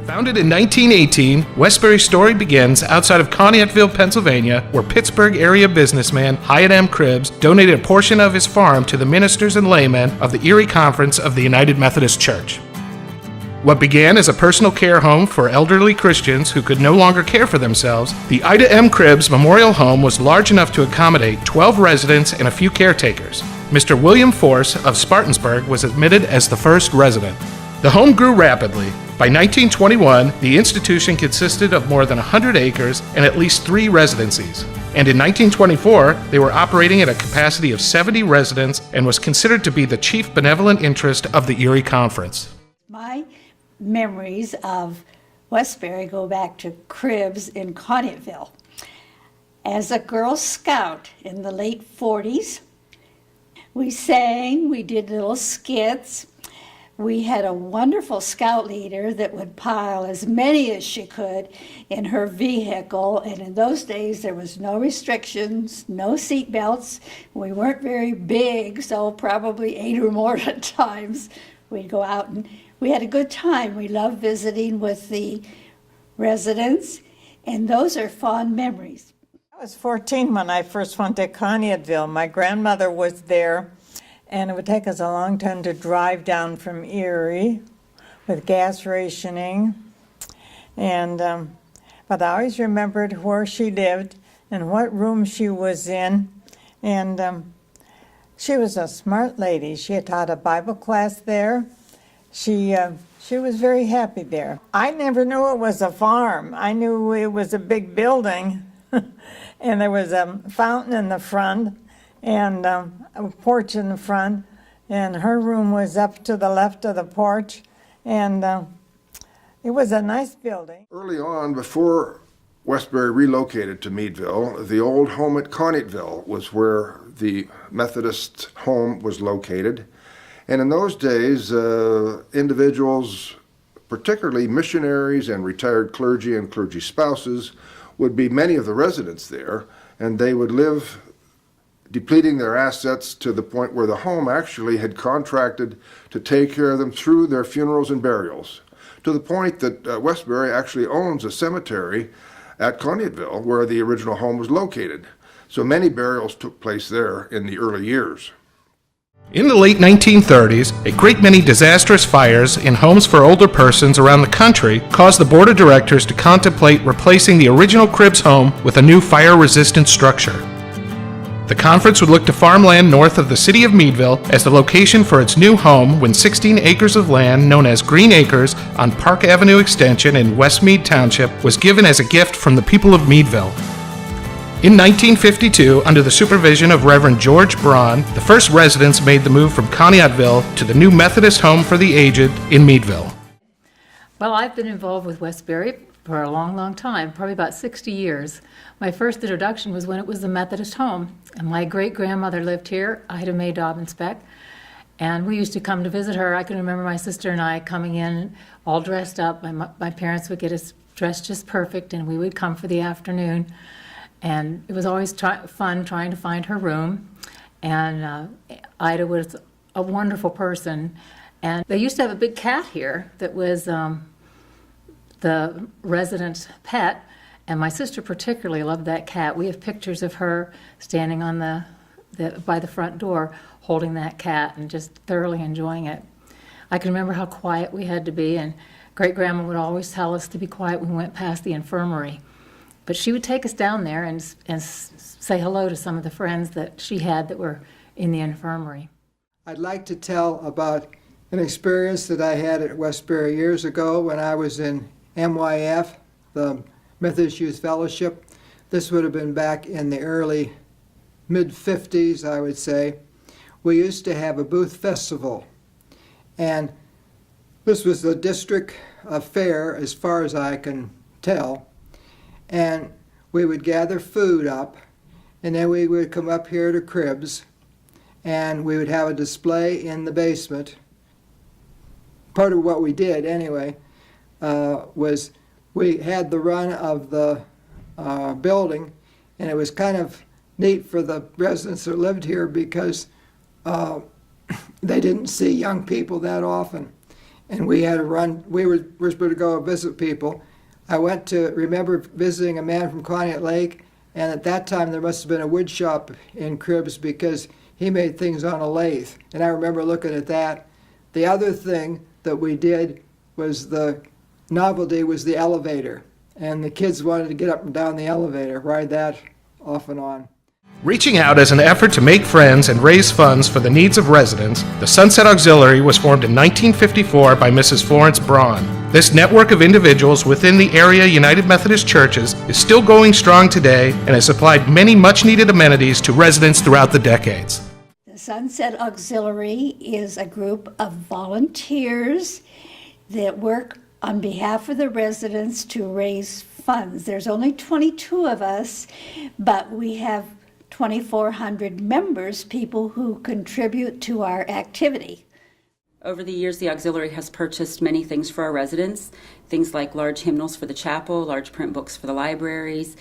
Founded in 1918, Wesbury's story begins outside of Conneautville, Pennsylvania, where Pittsburgh area businessman Hyatt M. Cribbs donated a portion of his farm to the ministers and laymen of the Erie Conference of the United Methodist Church. What began as a personal care home for elderly Christians who could no longer care for themselves, the Ida M. Cribbs Memorial Home was large enough to accommodate 12 residents and a few caretakers. Mr. William Force of Spartansburg was admitted as the first resident. The home grew rapidly. By 1921, the institution consisted of more than 100 acres and at least 3 residencies. And in 1924, they were operating at a capacity of 70 residents and was considered to be the chief benevolent interest of the Erie Conference. My memories of Wesbury go back to Cribbs in Conneautville. As a Girl Scout in the late 40s, we sang, we did little skits. We had a wonderful scout leader that would pile as many as she could in her vehicle, and in those days there was no restrictions, no seat belts. We weren't very big, so probably 8 or more at times we'd go out, and we had a good time. We loved visiting with the residents, and those are fond memories. I was 14 when I first went to Conneautville. My grandmother was there, and it would take us a long time to drive down from Erie with gas rationing. And but I always remembered where she lived and what room she was in. And she was a smart lady. She had taught a Bible class there. She was very happy there. I never knew it was a farm. I knew it was a big building, and there was a fountain in the front and a porch in the front, and her room was up to the left of the porch, and it was a nice building. Early on, before Wesbury relocated to Meadville, the old home at Conneautville was where the Methodist home was located. And in those days, individuals, particularly missionaries and retired clergy and clergy spouses, would be many of the residents there, and they would live depleting their assets to the point where the home actually had contracted to take care of them through their funerals and burials, to the point that Wesbury actually owns a cemetery at Conneautville where the original home was located. So many burials took place there in the early years. In the late 1930s, a great many disastrous fires in homes for older persons around the country caused the board of directors to contemplate replacing the original Cribbs home with a new fire-resistant structure. The conference would look to farmland north of the city of Meadville as the location for its new home when 16 acres of land known as Green Acres on Park Avenue Extension in Westmead Township was given as a gift from the people of Meadville. In 1952, under the supervision of Reverend George Braun, the first residents made the move from Conneautville to the new Methodist Home for the Aged in Meadville. Well, I've been involved with Wesbury for a long, long time, probably about 60 years. My first introduction was when it was the Methodist Home, and my great-grandmother lived here, Ida Mae Dobbins Beck, and we used to come to visit her. I can remember my sister and I coming in all dressed up. My parents would get us dressed just perfect, and we would come for the afternoon. And it was always fun trying to find her room. And Ida was a wonderful person. And they used to have a big cat here that was the resident's pet. And my sister particularly loved that cat. We have pictures of her standing on by the front door holding that cat and just thoroughly enjoying it. I can remember how quiet we had to be. And great-grandma would always tell us to be quiet when we went past the infirmary. But she would take us down there and say hello to some of the friends that she had that were in the infirmary. I'd like to tell about an experience that I had at Wesbury years ago when I was in MYF, the Methodist Youth Fellowship. This would have been back in the early mid-50s, I would say. We used to have a booth festival, and this was the district fair as far as I can tell. And we would gather food up, and then we would come up here to Cribbs, and we would have a display in the basement. Part of what we did, anyway, was we had the run of the building, and it was kind of neat for the residents that lived here because they didn't see young people that often. and we had to run. We were supposed to go visit people. I remember visiting a man from Conneaut Lake, and at that time there must have been a wood shop in Cribs because he made things on a lathe, and I remember looking at that. The other thing that we did was the novelty was the elevator, and the kids wanted to get up and down the elevator, ride that off and on. Reaching out as an effort to make friends and raise funds for the needs of residents, the Sunset Auxiliary was formed in 1954 by Mrs. Florence Braun. This network of individuals within the area United Methodist churches is still going strong today and has supplied many much-needed amenities to residents throughout the decades. The Sunset Auxiliary is a group of volunteers that work on behalf of the residents to raise funds. There's only 22 of us, but we have 2,400 members, people who contribute to our activity. Over the years, the auxiliary has purchased many things for our residents, things like large hymnals for the chapel, large print books for the libraries,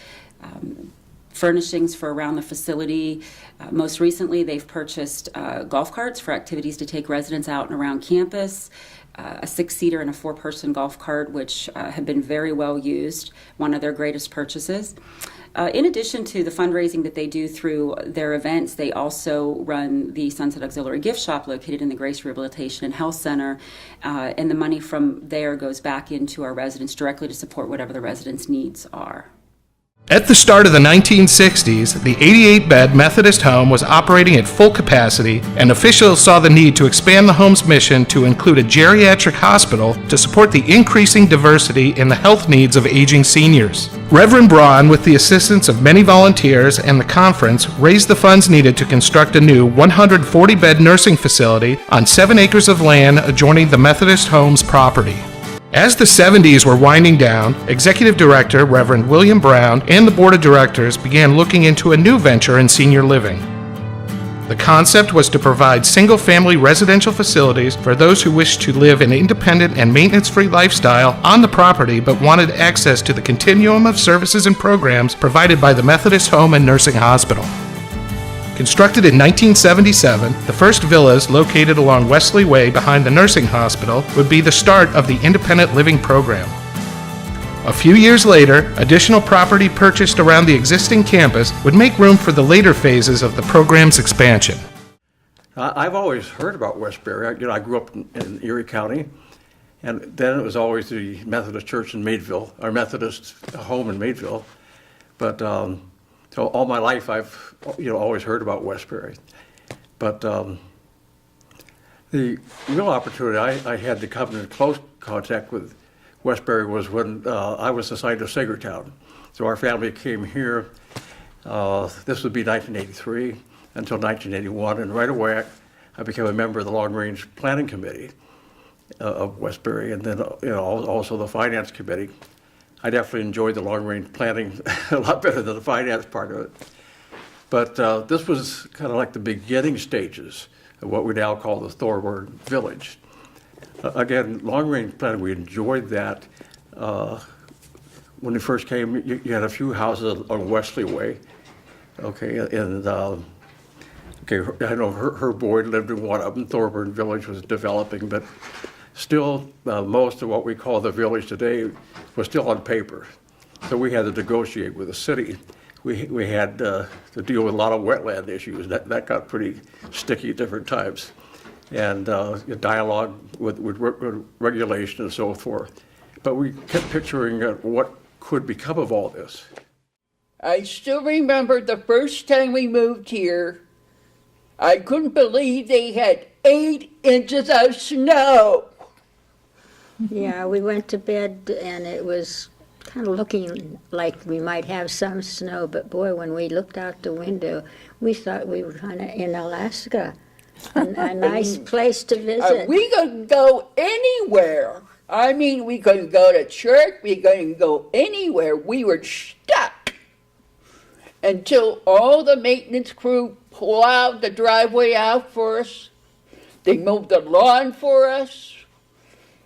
furnishings for around the facility. Most recently, they've purchased golf carts for activities to take residents out and around campus, a 6-seater and a 4-person golf cart, which have been very well used, one of their greatest purchases. In addition to the fundraising that they do through their events, they also run the Sunset Auxiliary Gift Shop located in the Grace Rehabilitation and Health Center, and the money from there goes back into our residents directly to support whatever the residents' needs are. At the start of the 1960s, the 88-bed Methodist home was operating at full capacity, and officials saw the need to expand the home's mission to include a geriatric hospital to support the increasing diversity in the health needs of aging seniors. Reverend Braun, with the assistance of many volunteers and the conference, raised the funds needed to construct a new 140-bed nursing facility on 7 acres of land adjoining the Methodist home's property. As the 70s were winding down, Executive Director Reverend William Brown and the Board of Directors began looking into a new venture in senior living. The concept was to provide single-family residential facilities for those who wished to live an independent and maintenance-free lifestyle on the property but wanted access to the continuum of services and programs provided by the Methodist Home and Nursing Hospital. Constructed in 1977, the first villas located along Wesley Way behind the nursing hospital would be the start of the independent living program. A few years later, additional property purchased around the existing campus would make room for the later phases of the program's expansion. I've always heard about Wesbury. I grew up in Erie County, and then it was always the Methodist Church in Meadville, or Methodist home in Meadville. But so all my life, I've always heard about Wesbury. But the real opportunity I had to come in close contact with Wesbury was when I was assigned to Sagertown. So our family came here. This would be 1983 until 1981, and right away I became a member of the Long Range Planning Committee of Wesbury, and then also the Finance Committee. I definitely enjoyed the long-range planning a lot better than the finance part of it. But this was kind of like the beginning stages of what we now call the Thorburn Village. Again, long-range planning, we enjoyed that. When we first came, you had a few houses on Wesley Way. Okay, and I know Herb Boyd lived in one of them. Thorburn Village was developing, but still, most of what we call the village today was still on paper. So we had to negotiate with the city. We had to deal with a lot of wetland issues. That got pretty sticky at different times. And dialogue with regulation and so forth. But we kept picturing what could become of all this. I still remember the first time we moved here, I couldn't believe they had 8 inches of snow. Yeah, we went to bed and it was kind of looking like we might have some snow, but boy, when we looked out the window, we thought we were kind of in Alaska, a nice place to visit. We could go anywhere. I mean, we could go to church, we could go anywhere. We were stuck until all the maintenance crew plowed the driveway out for us. They mowed the lawn for us.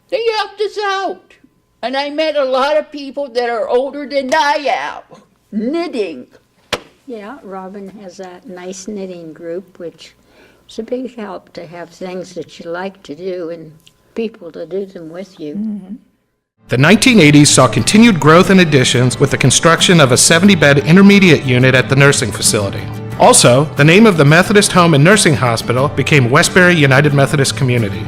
They helped us out. And I met a lot of people that are older than I am, knitting. Yeah, Robin has that nice knitting group, which is a big help to have things that you like to do and people to do them with you. The 1980s saw continued growth and additions with the construction of a 70-bed intermediate unit at the nursing facility. Also, the name of the Methodist Home and Nursing Hospital became Wesbury United Methodist Community.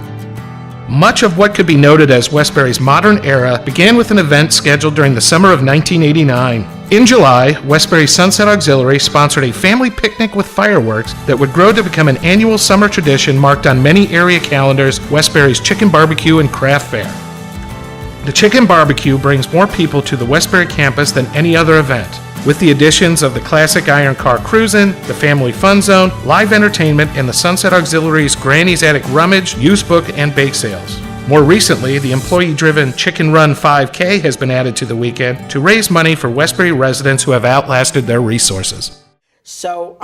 Much of what could be noted as Wesbury's modern era began with an event scheduled during the summer of 1989. In July, Wesbury Sunset Auxiliary sponsored a family picnic with fireworks that would grow to become an annual summer tradition marked on many area calendars, Wesbury's Chicken Barbecue and Craft Fair. The Chicken Barbecue brings more people to the Wesbury campus than any other event. With the additions of the classic Iron Car Cruisin', the Family Fun Zone, live entertainment, and the Sunset Auxiliary's Granny's Attic Rummage, Used Book, and Bake Sales. More recently, the employee-driven Chicken Run 5K has been added to the weekend to raise money for Wesbury residents who have outlasted their resources. So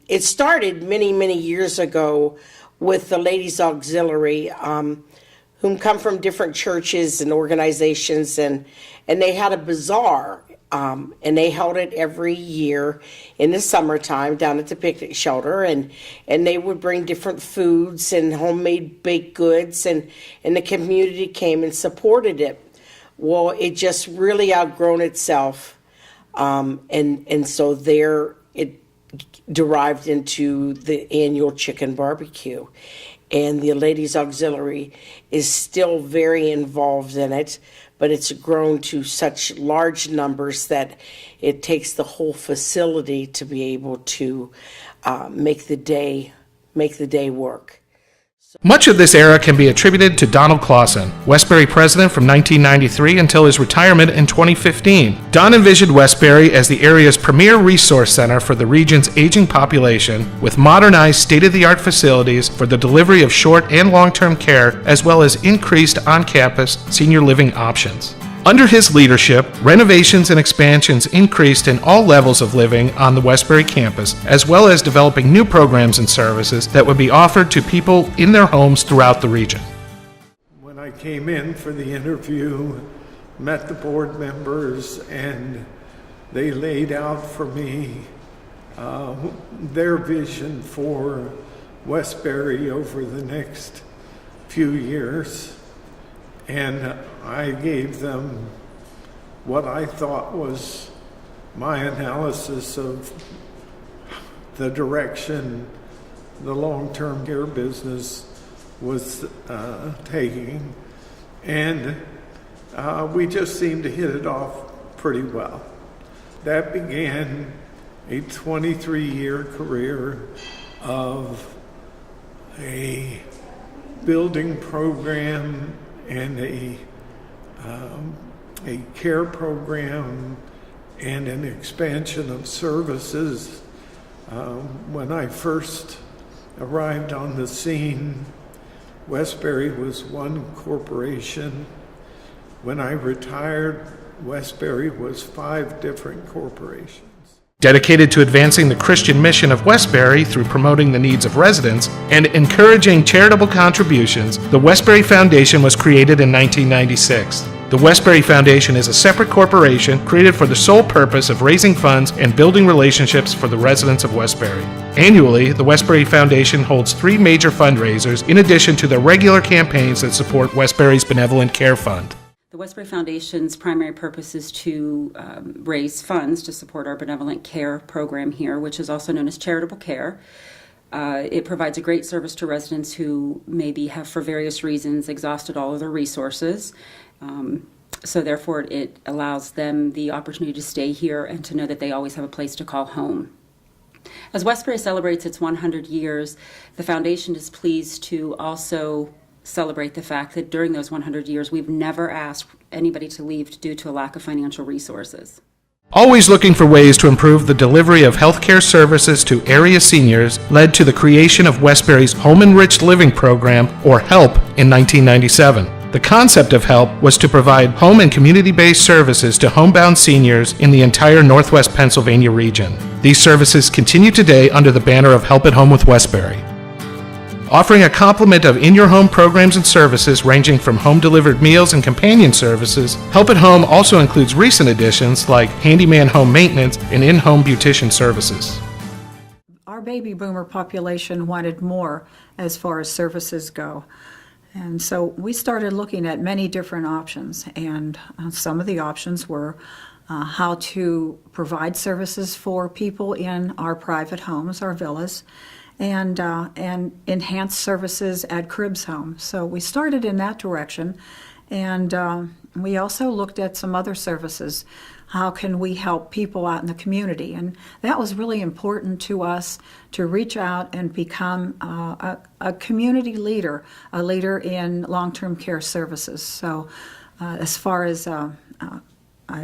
it started many, many years ago with the Ladies Auxiliary, whom come from different churches and organizations, and they had a bazaar. And they held it every year in the summertime down at the picnic shelter, and they would bring different foods and homemade baked goods, and the community came and supported it. Well, it just really outgrown itself, and so there it derived into the annual chicken barbecue. And the Ladies Auxiliary is still very involved in it, but it's grown to such large numbers that it takes the whole facility to be able to make the day work. Much of this era can be attributed to Donald Clausen, Wesbury president from 1993 until his retirement in 2015. Don envisioned Wesbury as the area's premier resource center for the region's aging population, with modernized state-of-the-art facilities for the delivery of short and long-term care, as well as increased on-campus senior living options. Under his leadership, renovations and expansions increased in all levels of living on the Wesbury campus, as well as developing new programs and services that would be offered to people in their homes throughout the region. When I came in for the interview, met the board members, and they laid out for me their vision for Wesbury over the next few years. And I gave them what I thought was my analysis of the direction the long-term care business was taking. And we just seemed to hit it off pretty well. That began a 23-year career of a building program and a care program and an expansion of services. When I first arrived on the scene, Wesbury was one corporation. When I retired, Wesbury was 5 different corporations. Dedicated to advancing the Christian mission of Wesbury through promoting the needs of residents and encouraging charitable contributions, the Wesbury Foundation was created in 1996. The Wesbury Foundation is a separate corporation created for the sole purpose of raising funds and building relationships for the residents of Wesbury. Annually, the Wesbury Foundation holds 3 major fundraisers in addition to the regular campaigns that support Wesbury's Benevolent Care Fund. The Wesbury Foundation's primary purpose is to raise funds to support our benevolent care program here, which is also known as charitable care. It provides a great service to residents who maybe have, for various reasons, exhausted all of their resources. So therefore, it allows them the opportunity to stay here and to know that they always have a place to call home. As Wesbury celebrates its 100 years, the Foundation is pleased to also celebrate the fact that during those 100 years, we've never asked anybody to leave due to a lack of financial resources. Always looking for ways to improve the delivery of healthcare services to area seniors led to the creation of Wesbury's Home Enriched Living Program, or HELP, in 1997. The concept of HELP was to provide home and community-based services to homebound seniors in the entire Northwest Pennsylvania region. These services continue today under the banner of Help at Home with Wesbury. Offering a complement of in-your-home programs and services ranging from home-delivered meals and companion services, Help at Home also includes recent additions like handyman home maintenance and in-home beautician services. Our baby boomer population wanted more as far as services go. And so we started looking at many different options, and some of the options were how to provide services for people in our private homes, our villas, and enhance services at Cribs Home. So we started in that direction, and we also looked at some other services. How can we help people out in the community? And that was really important to us, to reach out and become a community leader, a leader in long-term care services. So as far as a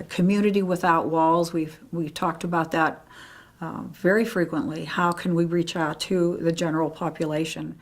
community without walls, we've talked about that very frequently. How can we reach out to the general population?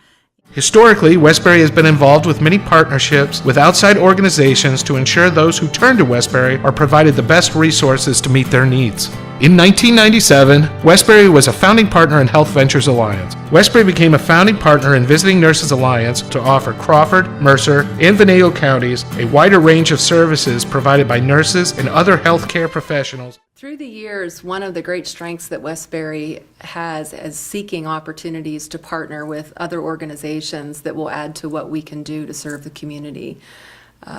Historically, Wesbury has been involved with many partnerships with outside organizations to ensure those who turn to Wesbury are provided the best resources to meet their needs. In 1997, Wesbury was a founding partner in Health Ventures Alliance. Wesbury became a founding partner in Visiting Nurses Alliance to offer Crawford, Mercer, and Venado counties a wider range of services provided by nurses and other healthcare professionals. Through the years, one of the great strengths that Wesbury has is seeking opportunities to partner with other organizations that will add to what we can do to serve the community.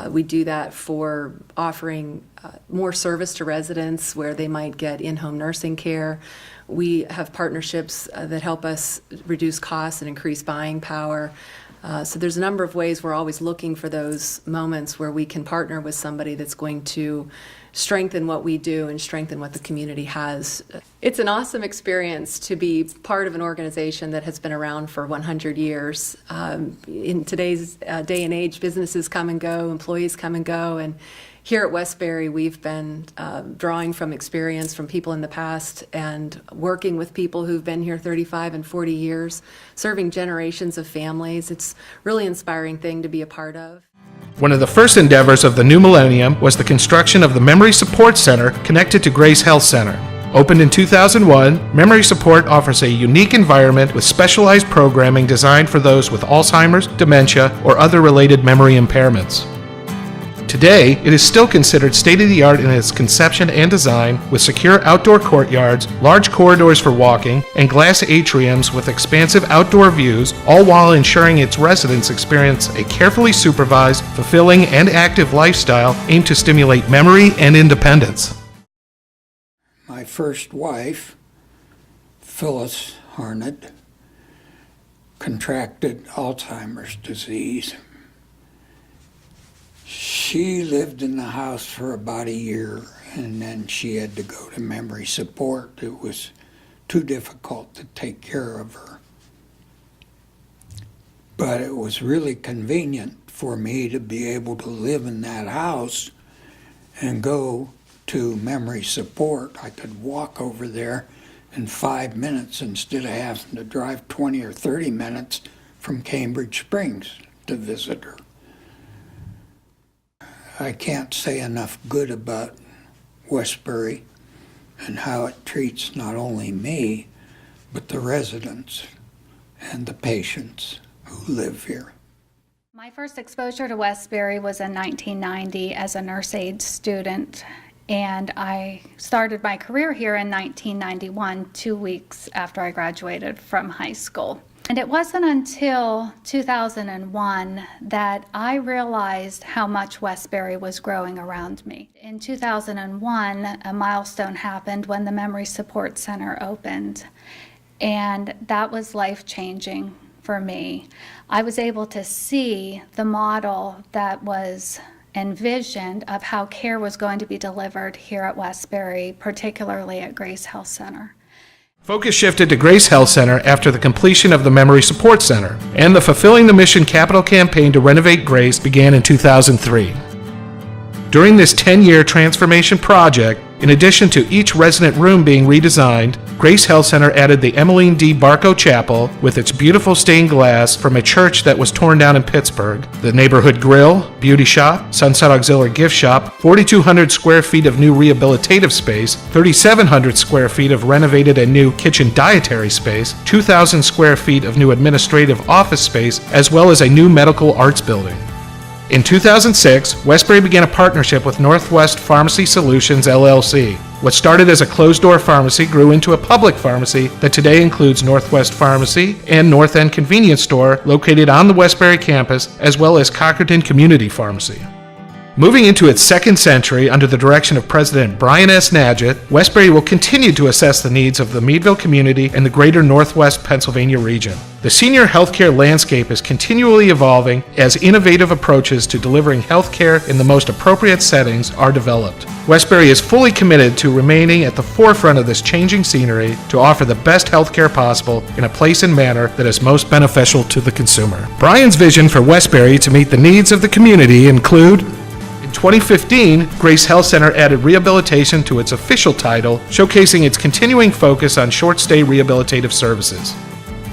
We do that for offering more service to residents where they might get in-home nursing care. We have partnerships that help us reduce costs and increase buying power. So there's a number of ways we're always looking for those moments where we can partner with somebody that's going to strengthen what we do and strengthen what the community has. It's an awesome experience to be part of an organization that has been around for 100 years. In today's day and age, businesses come and go, employees come and go, and here at Wesbury, we've been drawing from experience from people in the past and working with people who've been here 35 and 40 years, serving generations of families. It's a really inspiring thing to be a part of. One of the first endeavors of the new millennium was the construction of the Memory Support Center connected to Grace Health Center. Opened in 2001, Memory Support offers a unique environment with specialized programming designed for those with Alzheimer's, dementia, or other related memory impairments. Today, it is still considered state-of-the-art in its conception and design, with secure outdoor courtyards, large corridors for walking, and glass atriums with expansive outdoor views, all while ensuring its residents experience a carefully supervised, fulfilling, and active lifestyle aimed to stimulate memory and independence. My first wife, Phyllis Harnett, contracted Alzheimer's disease. She lived in the house for about a year, and then she had to go to memory support. It was too difficult to take care of her. But it was really convenient for me to be able to live in that house and go to memory support. I could walk over there in 5 minutes instead of having to drive 20 or 30 minutes from Cambridge Springs to visit her. I can't say enough good about Wesbury and how it treats not only me, but the residents and the patients who live here. My first exposure to Wesbury was in 1990 as a nurse aide student, and I started my career here in 1991, 2 weeks after I graduated from high school. And it wasn't until 2001 that I realized how much Wesbury was growing around me. In 2001, a milestone happened when the Memory Support Center opened, and that was life-changing for me. I was able to see the model that was envisioned of how care was going to be delivered here at Wesbury, particularly at Grace Health Center. Focus shifted to Grace Health Center after the completion of the Memory Support Center, and the Fulfilling the Mission capital campaign to renovate Grace began in 2003. During this 10-year transformation project, in addition to each resident room being redesigned, Grace Health Center added the Emmeline D. Barco Chapel with its beautiful stained glass from a church that was torn down in Pittsburgh, the neighborhood grill, beauty shop, Sunset Auxiliary gift shop, 4,200 square feet of new rehabilitative space, 3,700 square feet of renovated and new kitchen dietary space, 2,000 square feet of new administrative office space, as well as a new medical arts building. In 2006, Wesbury began a partnership with Northwest Pharmacy Solutions, LLC. What started as a closed-door pharmacy grew into a public pharmacy that today includes Northwest Pharmacy and North End Convenience Store located on the Wesbury campus, as well as Cockerton Community Pharmacy. Moving into its second century under the direction of President Brian S. Nadgett, Wesbury will continue to assess the needs of the Meadville community and the greater Northwest Pennsylvania region. The senior healthcare landscape is continually evolving as innovative approaches to delivering healthcare in the most appropriate settings are developed. Wesbury is fully committed to remaining at the forefront of this changing scenery to offer the best healthcare possible in a place and manner that is most beneficial to the consumer. Brian's vision for Wesbury to meet the needs of the community include: in 2015, Grace Health Center added rehabilitation to its official title, showcasing its continuing focus on short-stay rehabilitative services.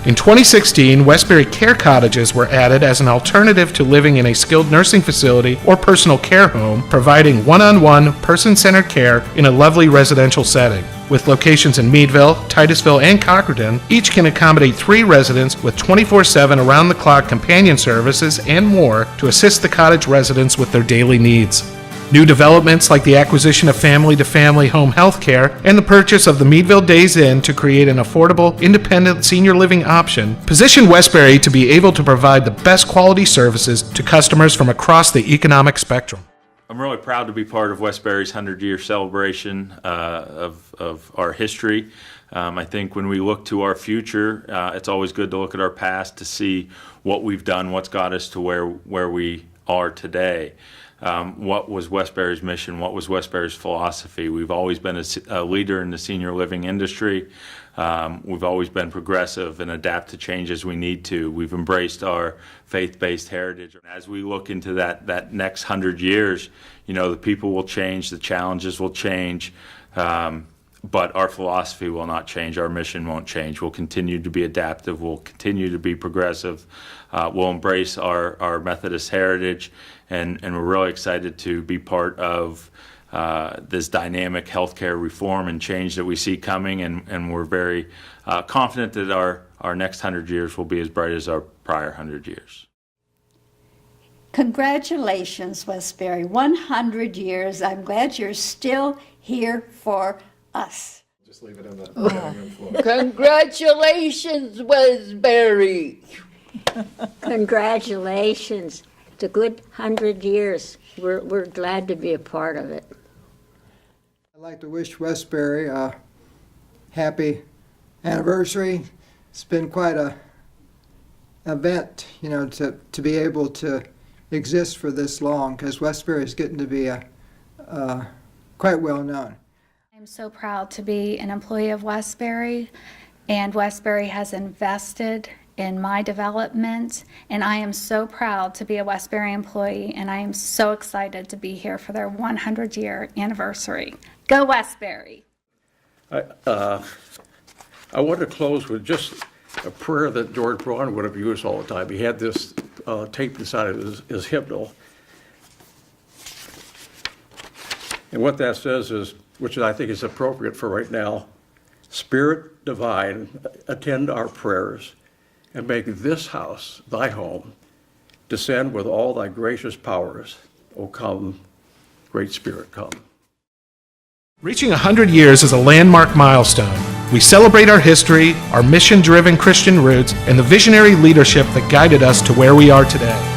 In 2016, Wesbury Care Cottages were added as an alternative to living in a skilled nursing facility or personal care home, providing one-on-one, person-centered care in a lovely residential setting. With locations in Meadville, Titusville, and Cockerton, each can accommodate 3 residents with 24/7 around-the-clock companion services and more to assist the cottage residents with their daily needs. New developments like the acquisition of family-to-family home health care and the purchase of the Meadville Days Inn to create an affordable, independent senior living option position Wesbury to be able to provide the best quality services to customers from across the economic spectrum. I'm really proud to be part of Wesbury's 100-year celebration of our history. I think when we look to our future, it's always good to look at our past to see what we've done, what's got us to where we are today. What was Wesbury's mission? What was Wesbury's philosophy? We've always been a leader in the senior living industry. We've always been progressive and adapt to change as we need to. We've embraced our faith-based heritage. As we look into that next 100 years, you know, the people will change, the challenges will change, but our philosophy will not change. Our mission won't change. We'll continue to be adaptive. We'll continue to be progressive. We'll embrace our Methodist heritage, and we're really excited to be part of this dynamic healthcare reform and change that we see coming, and we're very confident that our next 100 years will be as bright as our prior 100 years. Congratulations, Wesbury. 100 years. I'm glad you're still here for us. Just leave it in the Congratulations, Wesbury. Congratulations. It's a good 100 years. We're glad to be a part of it. I'd like to wish Wesbury a happy anniversary. It's been quite a event, you know, to be able to exist for this long, because Wesbury is getting to be quite well known. I'm so proud to be an employee of Wesbury, and Wesbury has invested in my development, and I am so proud to be a Wesbury employee, and I am so excited to be here for their 100-year anniversary. Go Wesbury! I want to close with just a prayer that George Braun would have used all the time. He had this taped inside of his hymnal. And what that says is, which I think is appropriate for right now: Spirit divine, attend our prayers, and make this house thy home. Descend with all thy gracious powers. O come, great Spirit, come. Reaching 100 years is a landmark milestone. We celebrate our history, our mission-driven Christian roots, and the visionary leadership that guided us to where we are today.